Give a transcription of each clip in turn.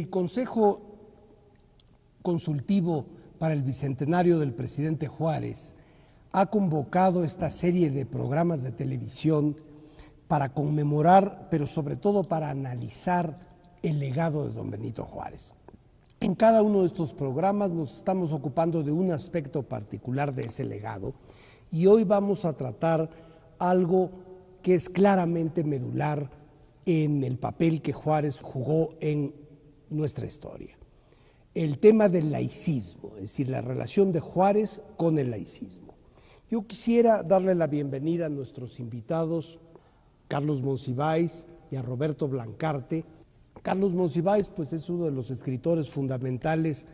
El Consejo Consultivo para el Bicentenario del Presidente Juárez ha convocado esta serie de programas de televisión para conmemorar, pero sobre todo para analizar el legado de don Benito Juárez. En cada uno de estos programas nos estamos ocupando de un aspecto particular de ese legado y hoy vamos a tratar algo que es claramente medular en el papel que Juárez jugó en nuestra historia. El tema del laicismo, es decir, la relación de Juárez con el laicismo. Yo quisiera darle la bienvenida a nuestros invitados, Carlos Monsiváis y a Roberto Blancarte. Carlos Monsiváis, pues, es uno de los escritores fundamentales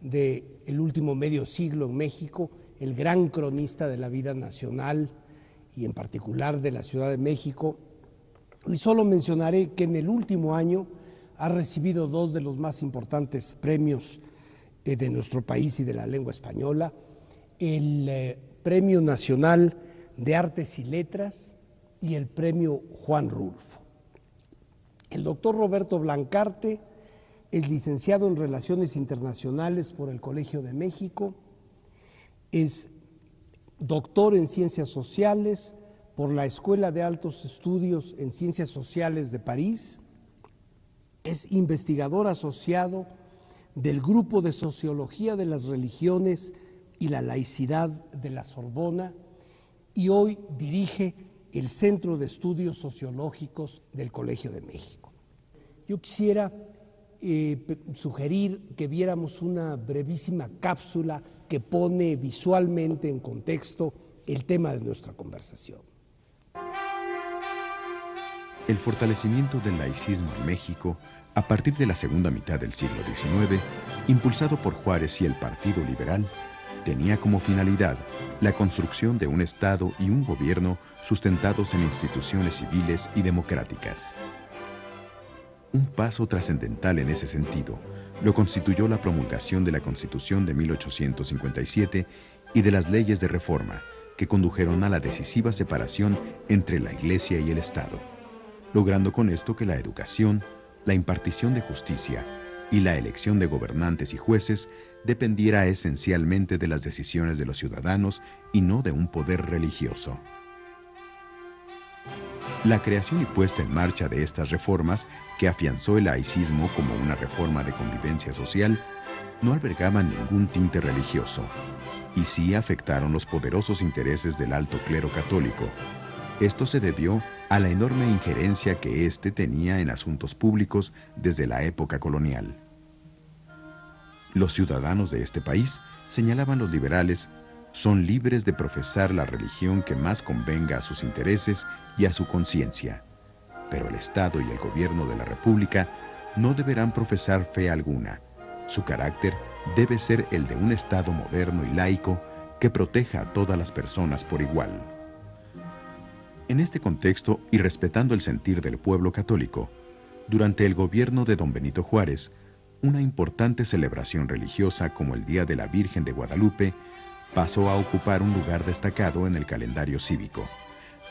del último medio siglo en México, el gran cronista de la vida nacional y en particular de la Ciudad de México. Y solo mencionaré que en el último año ha recibido dos de los más importantes premios de nuestro país y de la lengua española, el Premio Nacional de Artes y Letras y el Premio Juan Rulfo. El doctor Roberto Blancarte es licenciado en Relaciones Internacionales por el Colegio de México, es doctor en Ciencias Sociales por la Escuela de Altos Estudios en Ciencias Sociales de París, es investigador asociado del Grupo de Sociología de las Religiones y la Laicidad de la Sorbona y hoy dirige el Centro de Estudios Sociológicos del Colegio de México. Yo quisiera sugerir que viéramos una brevísima cápsula que pone visualmente en contexto el tema de nuestra conversación. El fortalecimiento del laicismo en México a partir de la segunda mitad del siglo XIX, impulsado por Juárez y el Partido Liberal, tenía como finalidad la construcción de un Estado y un gobierno sustentados en instituciones civiles y democráticas. Un paso trascendental en ese sentido lo constituyó la promulgación de la Constitución de 1857 y de las leyes de reforma que condujeron a la decisiva separación entre la Iglesia y el Estado, logrando con esto que la educación, la impartición de justicia y la elección de gobernantes y jueces dependiera esencialmente de las decisiones de los ciudadanos y no de un poder religioso. La creación y puesta en marcha de estas reformas, que afianzó el laicismo como una reforma de convivencia social, no albergaban ningún tinte religioso, y sí afectaron los poderosos intereses del alto clero católico. Esto se debió a la enorme injerencia que éste tenía en asuntos públicos desde la época colonial. Los ciudadanos de este país, señalaban los liberales, son libres de profesar la religión que más convenga a sus intereses y a su conciencia, pero el Estado y el gobierno de la República no deberán profesar fe alguna. Su carácter debe ser el de un Estado moderno y laico que proteja a todas las personas por igual. En este contexto, y respetando el sentir del pueblo católico, durante el gobierno de don Benito Juárez, una importante celebración religiosa como el Día de la Virgen de Guadalupe pasó a ocupar un lugar destacado en el calendario cívico,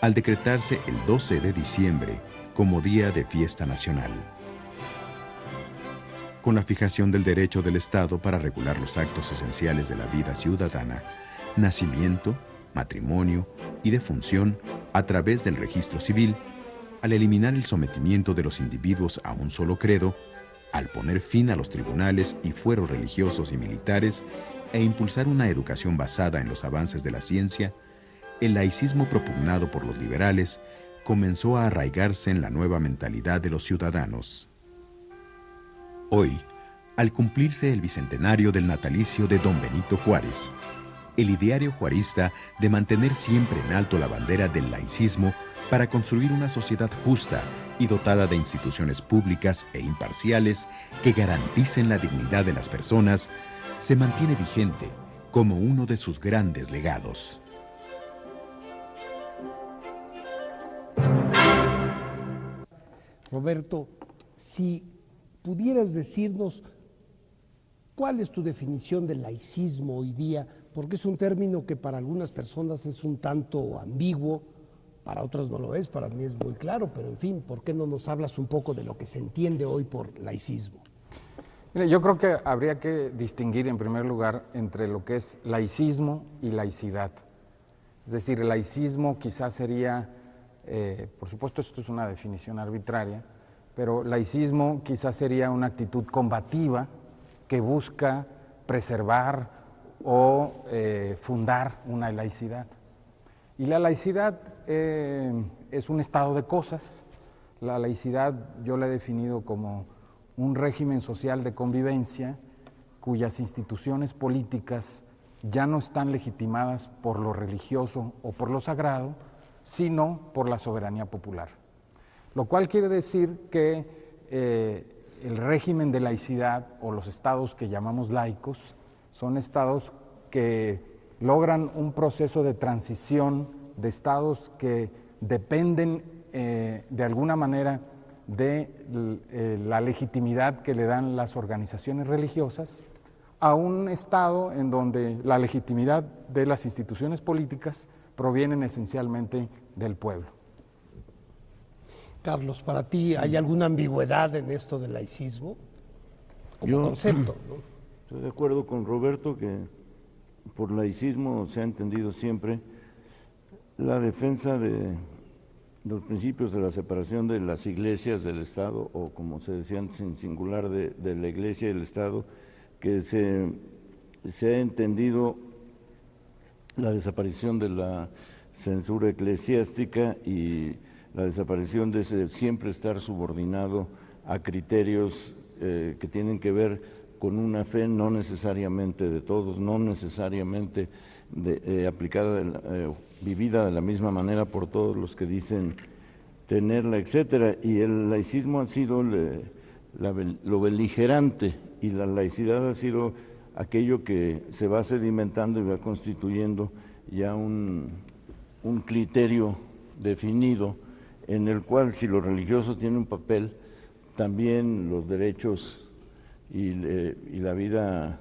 al decretarse el 12 de diciembre como día de fiesta nacional. Con la fijación del derecho del Estado para regular los actos esenciales de la vida ciudadana, nacimiento, matrimonio y defunción a través del registro civil, al eliminar el sometimiento de los individuos a un solo credo, al poner fin a los tribunales y fueros religiosos y militares e impulsar una educación basada en los avances de la ciencia, el laicismo propugnado por los liberales comenzó a arraigarse en la nueva mentalidad de los ciudadanos. Hoy, al cumplirse el bicentenario del natalicio de don Benito Juárez, el ideario juarista de mantener siempre en alto la bandera del laicismo para construir una sociedad justa y dotada de instituciones públicas e imparciales que garanticen la dignidad de las personas, se mantiene vigente como uno de sus grandes legados. Roberto, si pudieras decirnos cuál es tu definición del laicismo hoy día, porque es un término que para algunas personas es un tanto ambiguo, para otras no lo es, para mí es muy claro, pero en fin, ¿por qué no nos hablas un poco de lo que se entiende hoy por laicismo? Mire, yo creo que habría que distinguir en primer lugar entre lo que es laicismo y laicidad. Es decir, el laicismo quizás sería, por supuesto esto es una definición arbitraria, pero laicismo quizás sería una actitud combativa que busca preservar o fundar una laicidad. Y la laicidad es un estado de cosas. La laicidad yo la he definido como un régimen social de convivencia cuyas instituciones políticas ya no están legitimadas por lo religioso o por lo sagrado, sino por la soberanía popular. Lo cual quiere decir que el régimen de laicidad o los estados que llamamos laicos son estados que logran un proceso de transición de estados que dependen de alguna manera de la legitimidad que le dan las organizaciones religiosas a un estado en donde la legitimidad de las instituciones políticas provienen esencialmente del pueblo. Carlos, para ti, ¿hay alguna ambigüedad en esto del laicismo como concepto, ¿no? Estoy de acuerdo con Roberto que por laicismo se ha entendido siempre la defensa de los principios de la separación de las iglesias del Estado, o como se decía antes en singular, de la iglesia y el Estado, que se ha entendido la desaparición de la censura eclesiástica y la desaparición de ese siempre estar subordinado a criterios que tienen que ver con una fe no necesariamente de todos, no necesariamente aplicada, vivida de la misma manera por todos los que dicen tenerla, etcétera. Y el laicismo ha sido lo beligerante, y la laicidad ha sido aquello que se va sedimentando y va constituyendo ya un criterio definido en el cual, si lo religioso tiene un papel, también los derechos y la vida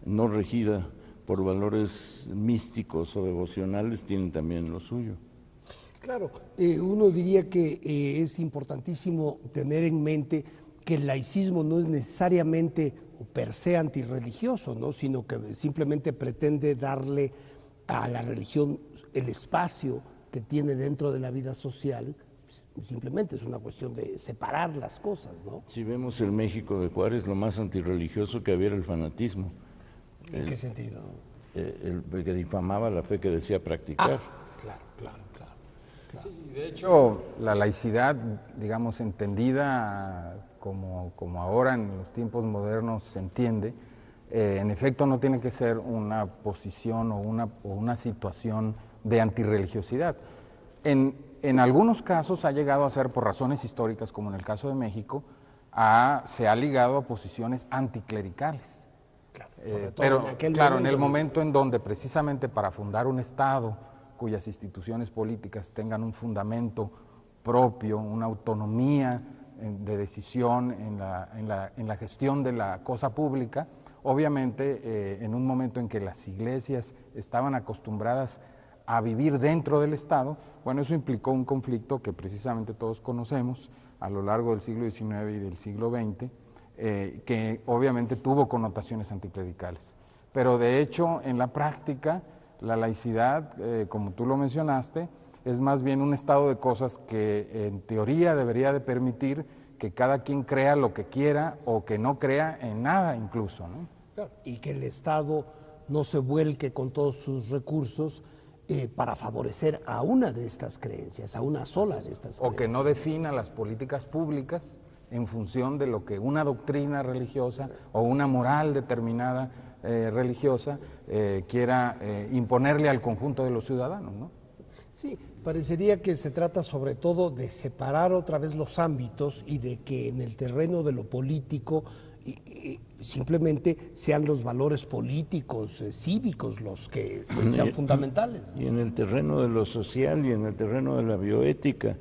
no regida por valores místicos o devocionales tienen también lo suyo. Claro, uno diría que es importantísimo tener en mente que el laicismo no es necesariamente o per se antirreligioso, ¿no? Sino que simplemente pretende darle a la religión el espacio que tiene dentro de la vida social. Simplemente es una cuestión de separar las cosas, ¿no? Si vemos el México de Juárez, lo más antirreligioso que había era el fanatismo. ¿En qué sentido? El que difamaba la fe que decía practicar. Claro. Sí, de hecho, la laicidad, digamos, entendida como ahora en los tiempos modernos se entiende, en efecto no tiene que ser una posición o una situación de antirreligiosidad. En algunos casos ha llegado a ser, por razones históricas, como en el caso de México, se ha ligado a posiciones anticlericales. Pero claro, en el momento en donde precisamente para fundar un Estado cuyas instituciones políticas tengan un fundamento propio, una autonomía de decisión en la gestión de la cosa pública, obviamente en un momento en que las iglesias estaban acostumbradas a vivir dentro del Estado, bueno, eso implicó un conflicto que precisamente todos conocemos a lo largo del siglo XIX y del siglo XX, que obviamente tuvo connotaciones anticlericales. Pero de hecho, en la práctica, la laicidad, como tú lo mencionaste, es más bien un estado de cosas que en teoría debería de permitir que cada quien crea lo que quiera o que no crea en nada incluso, ¿no? Y que el Estado no se vuelque con todos sus recursos para favorecer a una de estas creencias, a una sola de estas creencias. O que no defina las políticas públicas en función de lo que una doctrina religiosa o una moral determinada religiosa quiera imponerle al conjunto de los ciudadanos, ¿no? Sí, parecería que se trata sobre todo de separar otra vez los ámbitos y de que en el terreno de lo político simplemente sean los valores políticos, cívicos, los que sean fundamentales. Y en el terreno de lo social y en el terreno de la bioética,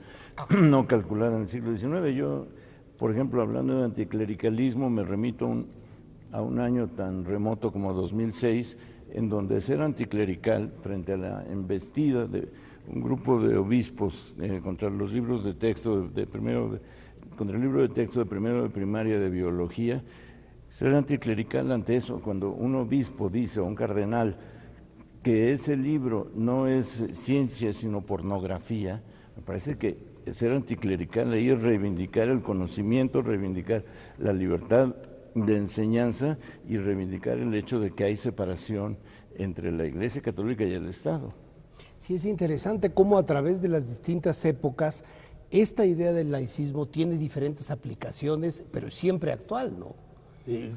no calculada en el siglo XIX. Yo, por ejemplo, hablando de anticlericalismo, me remito a un año tan remoto como 2006, en donde ser anticlerical frente a la embestida de un grupo de obispos contra los libros de texto, primero contra el libro de texto de primero de primaria de biología, ser anticlerical ante eso. Cuando un obispo dice, o un cardenal, que ese libro no es ciencia sino pornografía, me parece que ser anticlerical ahí es reivindicar el conocimiento, reivindicar la libertad de enseñanza y reivindicar el hecho de que hay separación entre la Iglesia Católica y el Estado. Sí, es interesante cómo a través de las distintas épocas esta idea del laicismo tiene diferentes aplicaciones, pero siempre actual, ¿no?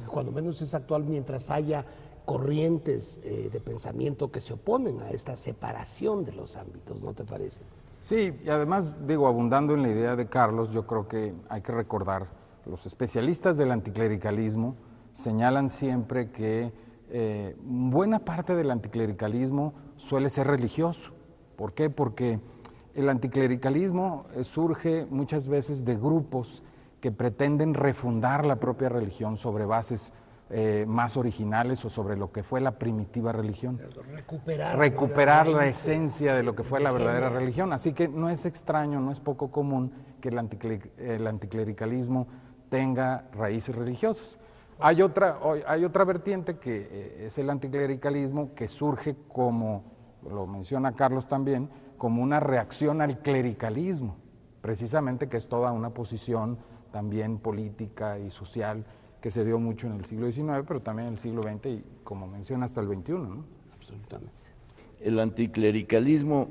Cuando menos es actual mientras haya corrientes de pensamiento que se oponen a esta separación de los ámbitos, ¿no te parece? Sí, y además, digo, abundando en la idea de Carlos, yo creo que hay que recordar, los especialistas del anticlericalismo señalan siempre que buena parte del anticlericalismo suele ser religioso. ¿Por qué? Porque el anticlericalismo surge muchas veces de grupos que pretenden refundar la propia religión sobre bases más originales o sobre lo que fue la primitiva religión. Recuperar la esencia de lo que fue la verdadera religión. Así que no es extraño, no es poco común que el anticlericalismo tenga raíces religiosas. Hay otra vertiente que es el anticlericalismo, que surge como, lo menciona Carlos también, como una reacción al clericalismo, precisamente, que es toda una posición también política y social que se dio mucho en el siglo XIX, pero también en el siglo XX y, como menciona, hasta el XXI, ¿no? Absolutamente. El anticlericalismo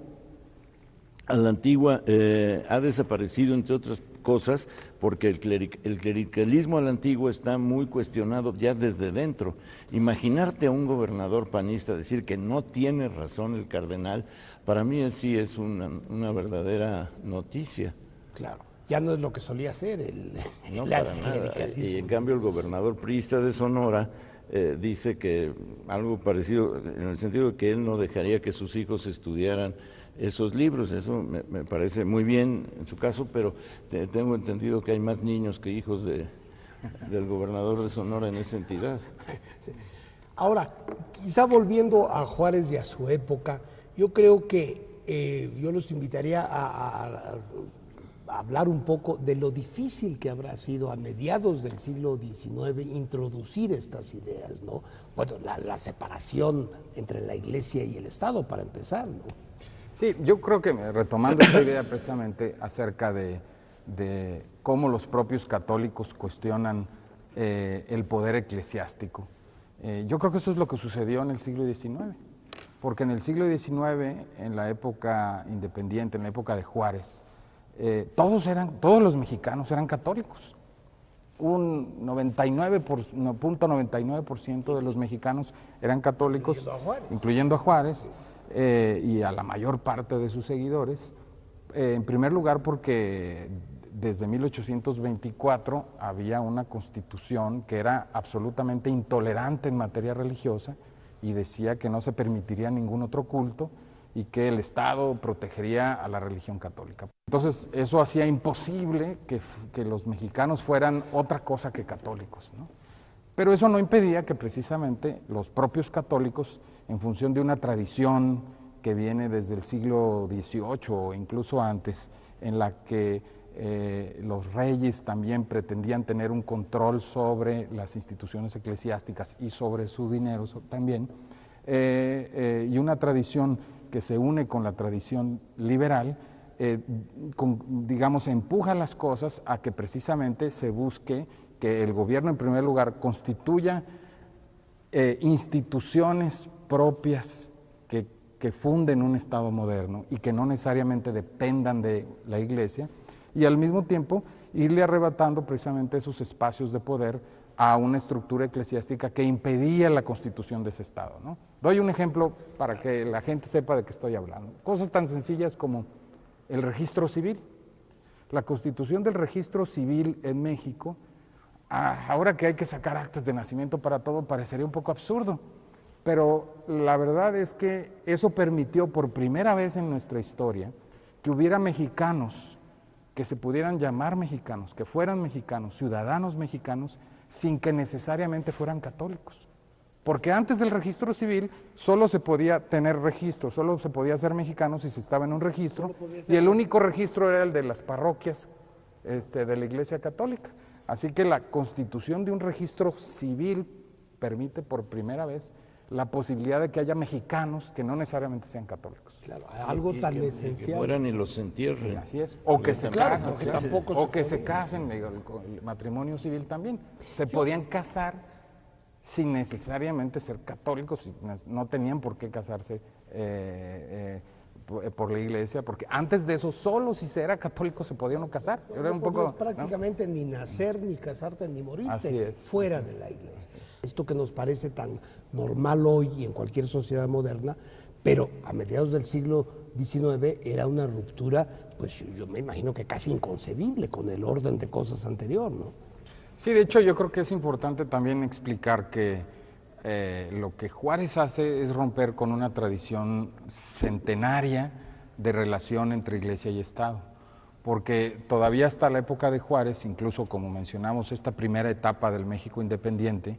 a la antigua ha desaparecido, entre otras cosas, porque el clericalismo a la antigua está muy cuestionado ya desde dentro. Imaginarte a un gobernador panista decir que no tiene razón el cardenal, para mí sí es una verdadera noticia. Claro, ya no es lo que solía ser el para nada. Y en cambio el gobernador priista de Sonora dice que algo parecido, en el sentido de que él no dejaría que sus hijos estudiaran esos libros. Eso me parece muy bien en su caso, pero tengo entendido que hay más niños que hijos del gobernador de Sonora en esa entidad. Sí. Ahora, quizá volviendo a Juárez y a su época, yo creo que yo los invitaría a hablar un poco de lo difícil que habrá sido a mediados del siglo XIX introducir estas ideas, ¿no? Bueno, la separación entre la Iglesia y el Estado, para empezar, ¿no? Sí, yo creo que retomando esta idea precisamente acerca de cómo los propios católicos cuestionan el poder eclesiástico, yo creo que eso es lo que sucedió en el siglo XIX, porque en el siglo XIX, en la época independiente, en la época de Juárez, todos los mexicanos eran católicos. Un 99.99% de los mexicanos eran católicos, incluyendo a Juárez, y a la mayor parte de sus seguidores, en primer lugar porque desde 1824 había una constitución que era absolutamente intolerante en materia religiosa y decía que no se permitiría ningún otro culto y que el Estado protegería a la religión católica. Entonces eso hacía imposible que los mexicanos fueran otra cosa que católicos, ¿no? Pero eso no impedía que precisamente los propios católicos, en función de una tradición que viene desde el siglo XVIII o incluso antes, en la que los reyes también pretendían tener un control sobre las instituciones eclesiásticas y sobre su dinero también, y una tradición que se une con la tradición liberal, digamos, empuja las cosas a que precisamente se busque que el gobierno, en primer lugar, constituya instituciones propias que funden un Estado moderno y que no necesariamente dependan de la Iglesia, y al mismo tiempo irle arrebatando precisamente esos espacios de poder a una estructura eclesiástica que impedía la constitución de ese Estado, ¿no? Doy un ejemplo para que la gente sepa de qué estoy hablando. Cosas tan sencillas como el registro civil. La constitución del registro civil en México, ahora que hay que sacar actas de nacimiento para todo, parecería un poco absurdo, pero la verdad es que eso permitió por primera vez en nuestra historia que hubiera mexicanos que se pudieran llamar mexicanos, que fueran mexicanos, ciudadanos mexicanos, sin que necesariamente fueran católicos. Porque antes del registro civil solo se podía tener registro, solo se podía ser mexicano si se estaba en un registro, y el único registro era el de las parroquias de la Iglesia Católica. Así que la constitución de un registro civil permite por primera vez la posibilidad de que haya mexicanos que no necesariamente sean católicos. Claro, algo tan que esencial. mueran y los entierren. Así es. O que se Claro, casen, porque tampoco o se que se podía. casen, digo, el matrimonio civil también. Se podían casar sin necesariamente ser católicos, no tenían por qué casarse por la iglesia, porque antes de eso solo si se era católico se podía no casar. Era No un podías poco, prácticamente ni nacer, ni casarte, ni morirte Así es, fuera de la iglesia. Esto que nos parece tan normal hoy y en cualquier sociedad moderna, pero a mediados del siglo XIX era una ruptura, pues yo me imagino que casi inconcebible con el orden de cosas anterior, ¿no? Sí, de hecho yo creo que es importante también explicar que lo que Juárez hace es romper con una tradición centenaria de relación entre Iglesia y Estado, porque todavía hasta la época de Juárez, incluso como mencionamos esta primera etapa del México independiente,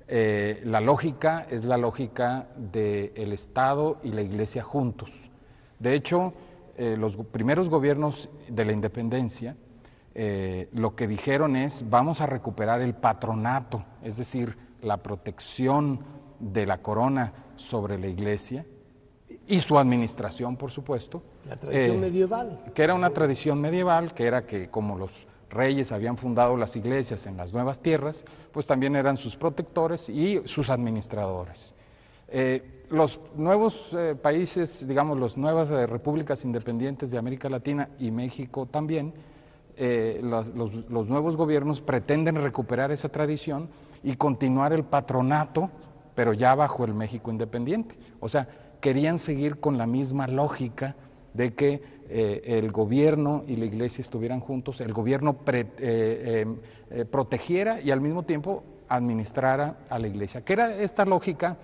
la lógica es la lógica del Estado y la Iglesia juntos. De hecho, los primeros gobiernos de la independencia lo que dijeron es vamos a recuperar el patronato, es decir, la protección de la corona sobre la Iglesia y su administración, por supuesto. La tradición medieval. Que era una tradición medieval, que era que como los reyes habían fundado las iglesias en las nuevas tierras, pues también eran sus protectores y sus administradores. Los nuevos países, digamos, las nuevas repúblicas independientes de América Latina y México también, los nuevos gobiernos pretenden recuperar esa tradición y continuar el patronato, pero ya bajo el México independiente. O sea, querían seguir con la misma lógica de que el gobierno y la iglesia estuvieran juntos, el gobierno protegiera y al mismo tiempo administrara a la iglesia, que era esta lógica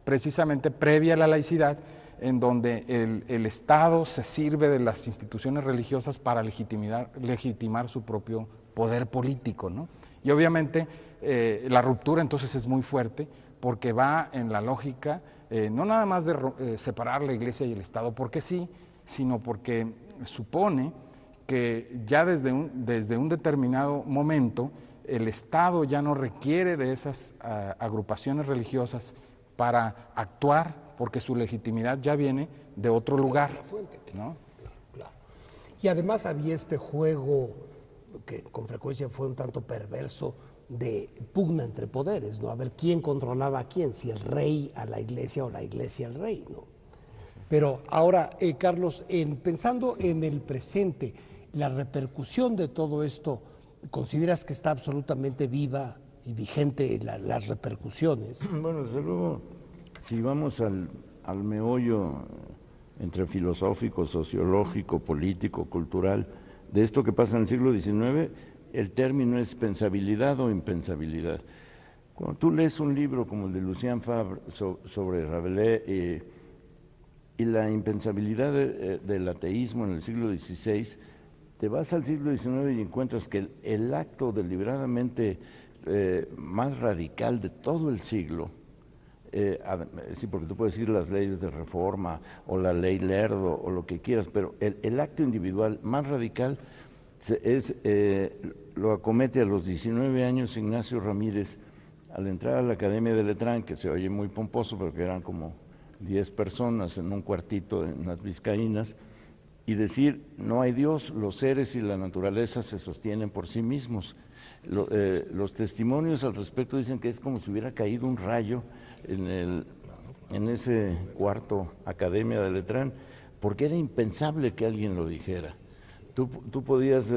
precisamente previa a la laicidad, en donde el Estado se sirve de las instituciones religiosas para legitimar su propio poder político, ¿no? Y obviamente la ruptura entonces es muy fuerte porque va en la lógica no nada más de separar la iglesia y el Estado porque sí, sino porque supone que ya desde un determinado momento el Estado ya no requiere de esas agrupaciones religiosas para actuar porque su legitimidad ya viene de otro lugar, ¿no? Claro. Y además había este juego que con frecuencia fue un tanto perverso de pugna entre poderes, ¿no? A ver quién controlaba a quién, si el rey a la iglesia o la iglesia al rey, ¿no? Pero ahora, Carlos, pensando en el presente, la repercusión de todo esto, ¿consideras que está absolutamente viva y vigente las repercusiones? Bueno, desde luego, si vamos al meollo entre filosófico, sociológico, político, cultural, de esto que pasa en el siglo XIX, el término es pensabilidad o impensabilidad. Cuando tú lees un libro como el de Lucien Favre sobre Rabelais y la impensabilidad del ateísmo en el siglo XVI, te vas al siglo XIX y encuentras que el acto deliberadamente más radical de todo el siglo, sí, porque tú puedes decir las leyes de reforma o la ley Lerdo o lo que quieras, pero el acto individual más radical lo acomete a los 19 años Ignacio Ramírez al entrar a la Academia de Letrán, que se oye muy pomposo, pero que eran como 10 personas en un cuartito en las Vizcaínas, y decir, no hay Dios, los seres y la naturaleza se sostienen por sí mismos. Los testimonios al respecto dicen que es como si hubiera caído un rayo en ese cuarto Academia de Letrán, porque era impensable que alguien lo dijera. Tú podías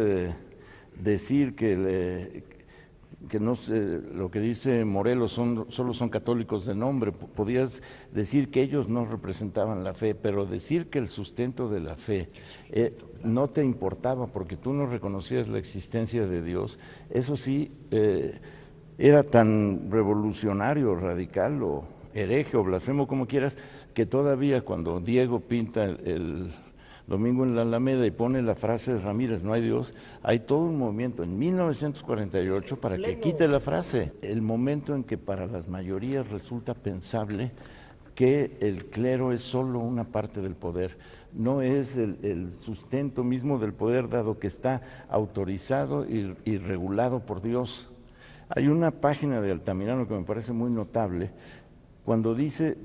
decir que no sé, lo que dice Morelos solo son católicos de nombre, podías decir que ellos no representaban la fe, pero decir que el sustento de la fe no te importaba porque tú no reconocías la existencia de Dios, eso sí era tan revolucionario, radical o hereje o blasfemo como quieras, que todavía cuando Diego pinta el Domingo en la Alameda y pone la frase de Ramírez, no hay Dios, hay todo un movimiento en 1948 para que quite la frase. El momento en que para las mayorías resulta pensable que el clero es solo una parte del poder. no es el sustento mismo del poder, dado que está autorizado y regulado por Dios. Hay una página de Altamirano que me parece muy notable, cuando dice,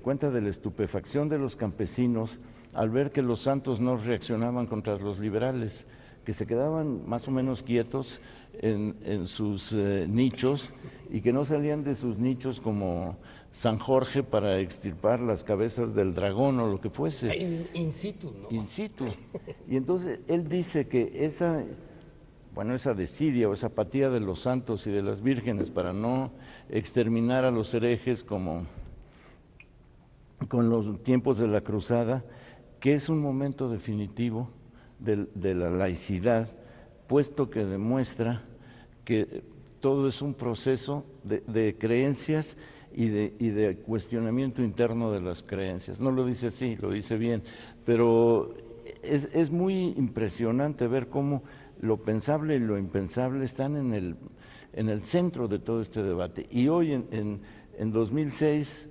cuenta de la estupefacción de los campesinos al ver que los santos no reaccionaban contra los liberales, que se quedaban más o menos quietos en sus nichos y que no salían de sus nichos como San Jorge para extirpar las cabezas del dragón o lo que fuese. In situ, ¿no? In situ. Y entonces él dice que esa desidia o esa apatía de los santos y de las vírgenes para no exterminar a los herejes como con los tiempos de la cruzada, que es un momento definitivo de la laicidad, puesto que demuestra que todo es un proceso de creencias y de cuestionamiento interno de las creencias. No lo dice así, lo dice bien, pero es muy impresionante ver cómo lo pensable y lo impensable están en el centro de todo este debate. Y hoy, en 2006,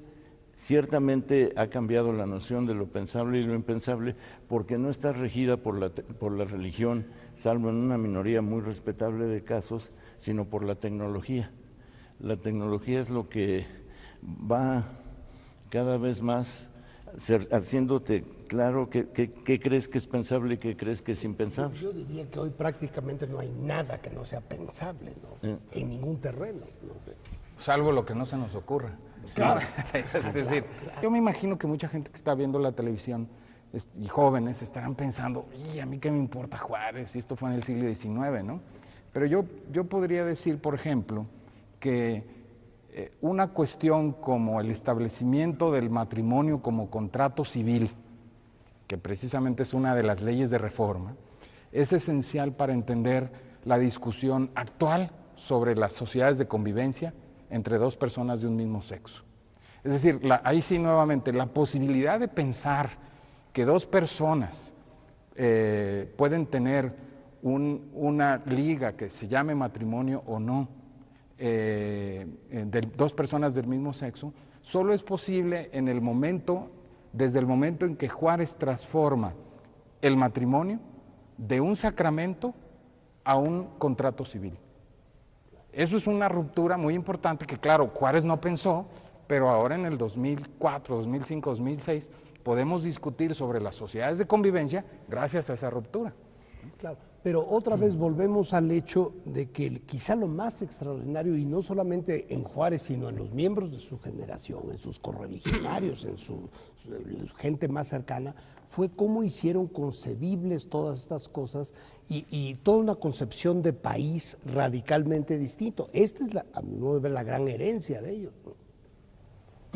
ciertamente ha cambiado la noción de lo pensable y lo impensable, porque no está regida por la religión, salvo en una minoría muy respetable de casos, sino por la tecnología. La tecnología es lo que va cada vez más haciéndote claro qué crees que es pensable y qué crees que es impensable. Yo diría que hoy prácticamente no hay nada que no sea pensable, ¿no? En ningún terreno. No sé. Salvo lo que no se nos ocurra. Claro. Es decir, yo me imagino que mucha gente que está viendo la televisión y jóvenes estarán pensando, y a mí qué me importa Juárez, si esto fue en el siglo XIX, ¿no? Pero yo podría decir, por ejemplo, que una cuestión como el establecimiento del matrimonio como contrato civil, que precisamente es una de las leyes de reforma, es esencial para entender la discusión actual sobre las sociedades de convivencia entre dos personas de un mismo sexo. Es decir, ahí sí nuevamente, la posibilidad de pensar que dos personas pueden tener una liga que se llame matrimonio o no, de dos personas del mismo sexo, solo es posible desde el momento en que Juárez transforma el matrimonio de un sacramento a un contrato civil. Eso es una ruptura muy importante que, claro, Juárez no pensó, pero ahora en el 2004, 2005, 2006 podemos discutir sobre las sociedades de convivencia gracias a esa ruptura. Claro, pero otra vez volvemos al hecho de que quizá lo más extraordinario, y no solamente en Juárez, sino en los miembros de su generación, en sus correligionarios, en su gente más cercana, fue cómo hicieron concebibles todas estas cosas y toda una concepción de país radicalmente distinto. Esta es, a mi modo de ver, la gran herencia de ellos, ¿no?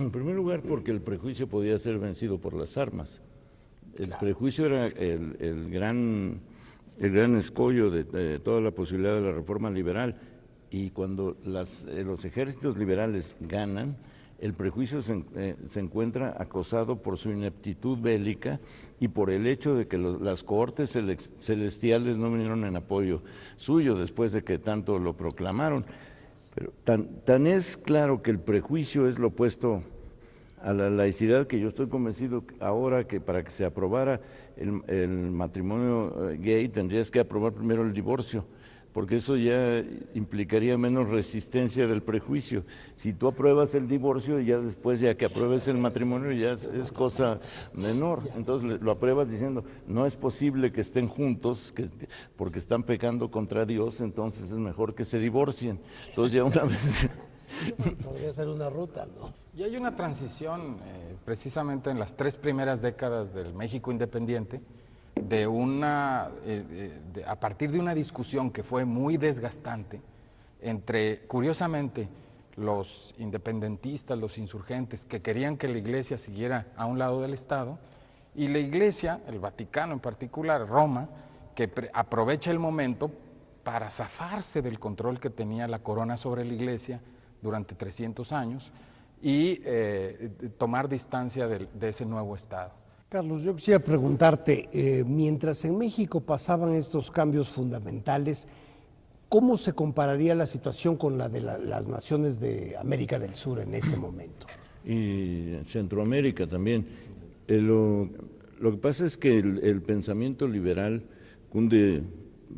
En primer lugar, porque el prejuicio podía ser vencido por las armas. El prejuicio era el gran escollo de toda la posibilidad de la reforma liberal, y cuando los ejércitos liberales ganan, el prejuicio se encuentra acosado por su ineptitud bélica y por el hecho de que las cohortes celestiales no vinieron en apoyo suyo después de que tanto lo proclamaron. Pero tan es claro que el prejuicio es lo opuesto a la laicidad, que yo estoy convencido ahora que para que se aprobara el matrimonio gay tendrías que aprobar primero el divorcio, porque eso ya implicaría menos resistencia del prejuicio. Si tú apruebas el divorcio, ya después, ya que apruebes el matrimonio, ya es cosa menor. Entonces lo apruebas diciendo, no es posible que estén juntos, porque están pecando contra Dios, entonces es mejor que se divorcien. Entonces ya una vez... Podría ser una ruta, ¿no? Y hay una transición, precisamente en las 3 primeras décadas del México independiente, a partir de una discusión que fue muy desgastante entre, curiosamente, los independentistas, los insurgentes, que querían que la Iglesia siguiera a un lado del Estado, y la Iglesia, el Vaticano en particular, Roma, que aprovecha el momento para zafarse del control que tenía la corona sobre la Iglesia durante 300 años y tomar distancia de ese nuevo Estado. Carlos, yo quisiera preguntarte, mientras en México pasaban estos cambios fundamentales, ¿cómo se compararía la situación con la de las naciones de América del Sur en ese momento? Y Centroamérica también. Lo que pasa es que el pensamiento liberal cunde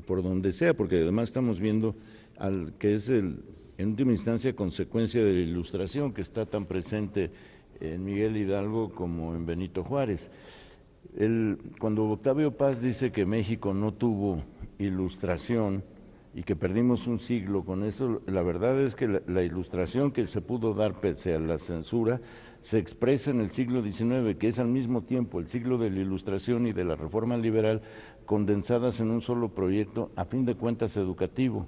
por donde sea, porque además estamos viendo al que es en última instancia consecuencia de la Ilustración, que está tan presente en Miguel Hidalgo como en Benito Juárez. Cuando Octavio Paz dice que México no tuvo Ilustración y que perdimos un siglo con eso, la verdad es que la Ilustración que se pudo dar pese a la censura se expresa en el siglo XIX, que es al mismo tiempo el siglo de la Ilustración y de la Reforma Liberal, condensadas en un solo proyecto, a fin de cuentas educativo.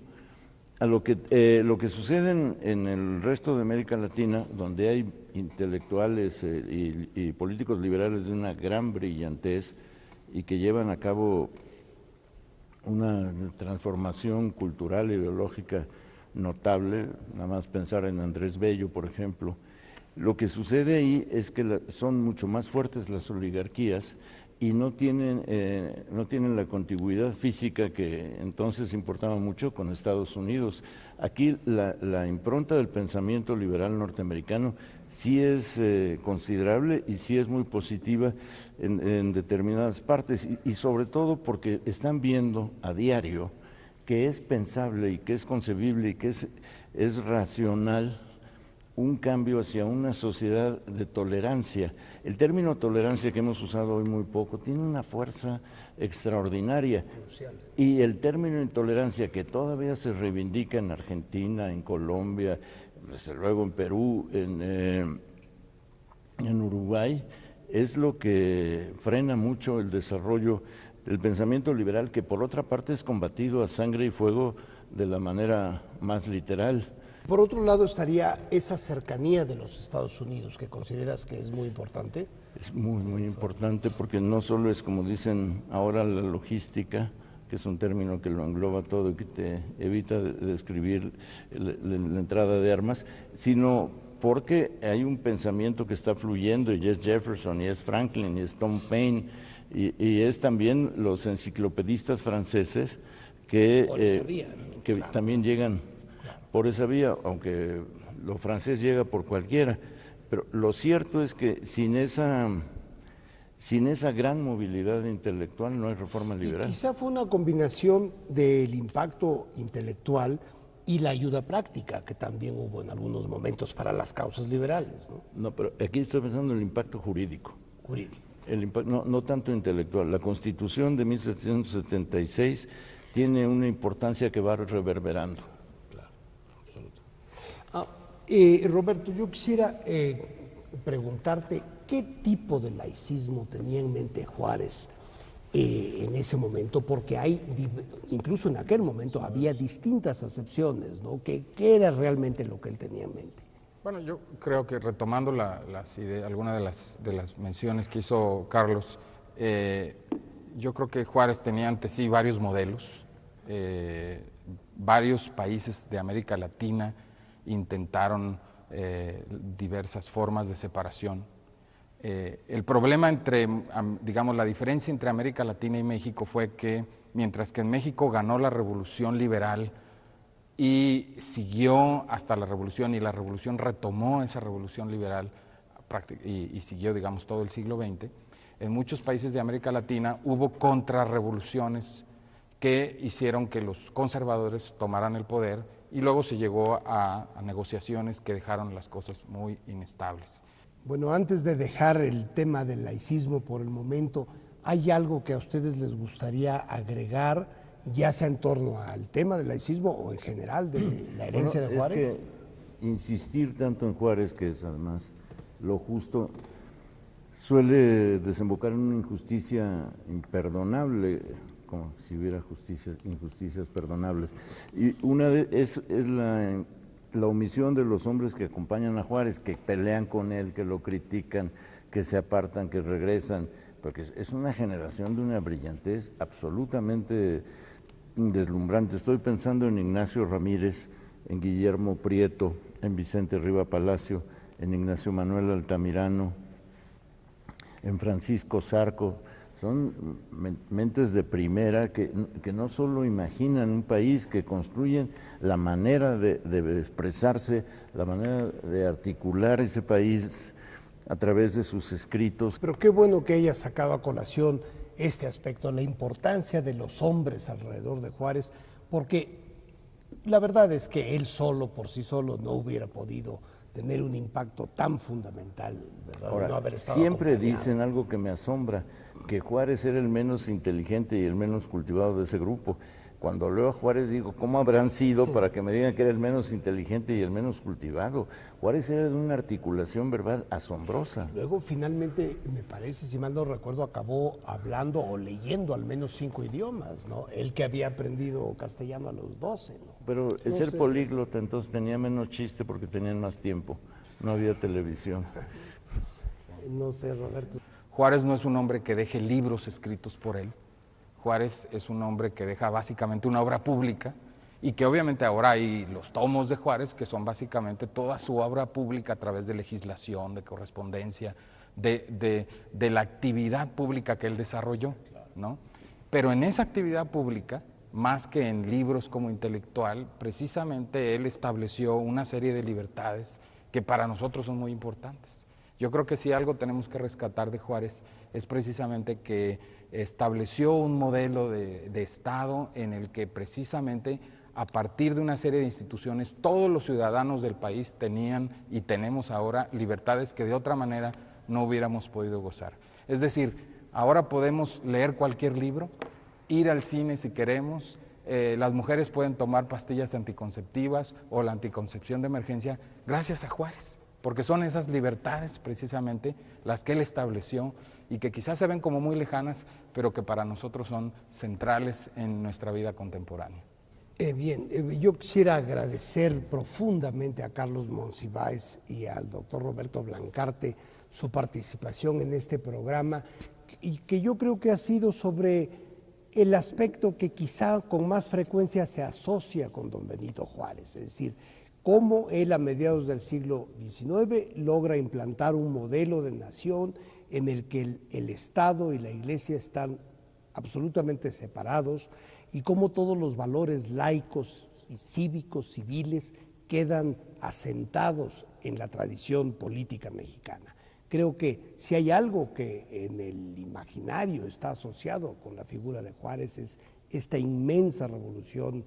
Lo que sucede en el resto de América Latina, donde hay intelectuales y políticos liberales de una gran brillantez y que llevan a cabo una transformación cultural e ideológica notable, nada más pensar en Andrés Bello, por ejemplo. Lo que sucede ahí es que son mucho más fuertes las oligarquías y no tienen la contigüidad física que entonces importaba mucho con Estados Unidos. Aquí la impronta del pensamiento liberal norteamericano sí es considerable y sí es muy positiva en determinadas partes y sobre todo porque están viendo a diario que es pensable y que es concebible y que es racional un cambio hacia una sociedad de tolerancia. El término tolerancia, que hemos usado hoy muy poco, tiene una fuerza extraordinaria. Y el término intolerancia, que todavía se reivindica en Argentina, en Colombia, desde luego en Perú, en Uruguay, es lo que frena mucho el desarrollo del pensamiento liberal, que por otra parte es combatido a sangre y fuego de la manera más literal. Por otro lado estaría esa cercanía de los Estados Unidos, que consideras que es muy importante. Es muy, muy importante porque no solo es, como dicen ahora, la logística, que es un término que lo engloba todo y que te evita describir la entrada de armas, sino porque hay un pensamiento que está fluyendo y es Jefferson, y es Franklin, y es Tom Paine, y es también los enciclopedistas franceses que claro, también llegan por esa vía, aunque lo francés llega por cualquiera, pero lo cierto es que sin esa gran movilidad intelectual no hay reforma liberal. Y quizá fue una combinación del impacto intelectual y la ayuda práctica que también hubo en algunos momentos para las causas liberales, ¿no? No, pero aquí estoy pensando en el impacto jurídico. Jurídico. El impacto, no tanto intelectual. La Constitución de 1776 tiene una importancia que va reverberando. Roberto, yo quisiera preguntarte qué tipo de laicismo tenía en mente Juárez en ese momento, porque incluso en aquel momento había distintas acepciones, ¿no? ¿Qué era realmente lo que él tenía en mente? Bueno, yo creo que retomando algunas de las menciones que hizo Carlos, yo creo que Juárez tenía ante sí varios modelos, varios países de América Latina intentaron diversas formas de separación. El problema digamos, la diferencia entre América Latina y México fue que mientras que en México ganó la revolución liberal y siguió hasta la revolución, y la revolución retomó esa revolución liberal y siguió, digamos, todo el siglo XX, en muchos países de América Latina hubo contrarrevoluciones que hicieron que los conservadores tomaran el poder y luego se llegó a negociaciones que dejaron las cosas muy inestables. Bueno, antes de dejar el tema del laicismo por el momento, ¿hay algo que a ustedes les gustaría agregar, ya sea en torno al tema del laicismo o en general de la herencia de Juárez? Es que insistir tanto en Juárez, que es además lo justo, suele desembocar en una injusticia imperdonable, como si hubiera injusticias perdonables. Y una es la omisión de los hombres que acompañan a Juárez, que pelean con él, que lo critican, que se apartan, que regresan, porque es una generación de una brillantez absolutamente deslumbrante. Estoy pensando en Ignacio Ramírez, en Guillermo Prieto, en Vicente Riva Palacio, en Ignacio Manuel Altamirano, en Francisco Zarco. Son mentes de primera que no solo imaginan un país, que construyen la manera de expresarse, la manera de articular ese país a través de sus escritos. Pero qué bueno que haya sacado a colación este aspecto, la importancia de los hombres alrededor de Juárez, porque la verdad es que él solo, por sí solo, no hubiera podido tener un impacto tan fundamental, ¿verdad? Ahora, No haber estado siempre acompañado. dicen algo que me asombra, que Juárez era el menos inteligente y el menos cultivado de ese grupo. Cuando leo a Juárez digo, ¿cómo habrán sido para que me digan que era el menos inteligente y el menos cultivado? Juárez era de una articulación verbal asombrosa. Luego, finalmente, me parece, si mal no recuerdo, acabó hablando o leyendo al menos 5 idiomas, ¿no? Él que había aprendido castellano a los 12, ¿no? Pero el No ser sé. políglota entonces tenía menos chiste porque tenían más tiempo, no había televisión. No sé, Roberto. Juárez no es un hombre que deje libros escritos por él. Juárez es un hombre que deja básicamente una obra pública y que obviamente ahora hay los tomos de Juárez, que son básicamente toda su obra pública a través de legislación, de correspondencia, de la actividad pública que él desarrolló, ¿no? Pero en esa actividad pública, más que en libros como intelectual, precisamente él estableció una serie de libertades que para nosotros son muy importantes. Yo creo que si algo tenemos que rescatar de Juárez es precisamente que estableció un modelo de Estado en el que precisamente a partir de una serie de instituciones todos los ciudadanos del país tenían y tenemos ahora libertades que de otra manera no hubiéramos podido gozar. Es decir, ahora podemos leer cualquier libro, ir al cine si queremos, las mujeres pueden tomar pastillas anticonceptivas o la anticoncepción de emergencia gracias a Juárez, porque son esas libertades precisamente las que él estableció y que quizás se ven como muy lejanas, pero que para nosotros son centrales en nuestra vida contemporánea. Yo quisiera agradecer profundamente a Carlos Monsiváis y al doctor Roberto Blancarte su participación en este programa y que yo creo que ha sido sobre el aspecto que quizá con más frecuencia se asocia con don Benito Juárez, es decir, cómo él a mediados del siglo XIX logra implantar un modelo de nación en el que el Estado y la Iglesia están absolutamente separados y cómo todos los valores laicos y cívicos, civiles, quedan asentados en la tradición política mexicana. Creo que si hay algo que en el imaginario está asociado con la figura de Juárez es esta inmensa revolución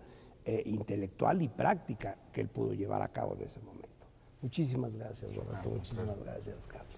intelectual y práctica que él pudo llevar a cabo en ese momento. Muchísimas gracias, Roberto. Muchísimas gracias, Carlos.